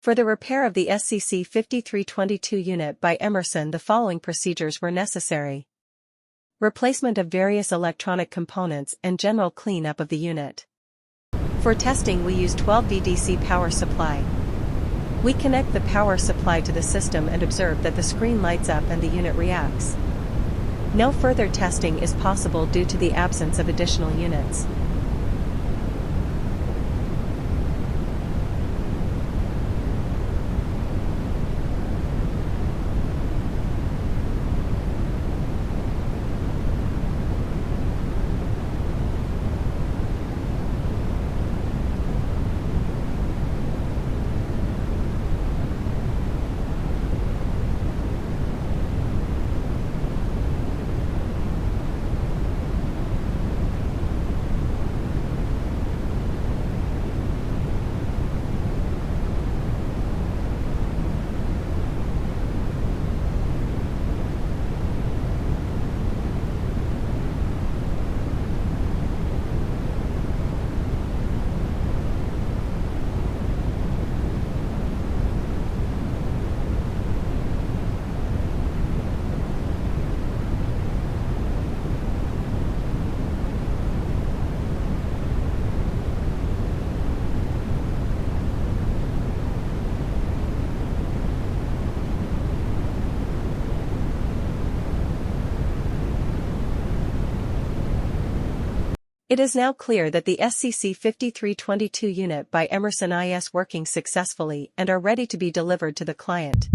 For the repair of the SCC 5322 unit by Emerson, the following procedures were necessary. Replacement of various electronic components and general cleanup of the unit. For testing, we use 12V DC power supply. We connect the power supply to the system and observe that the screen lights up and the unit reacts. No further testing is possible due to the absence of additional units. It is now clear that the SCC 5322 unit by Emerson is working successfully and are ready to be delivered to the client.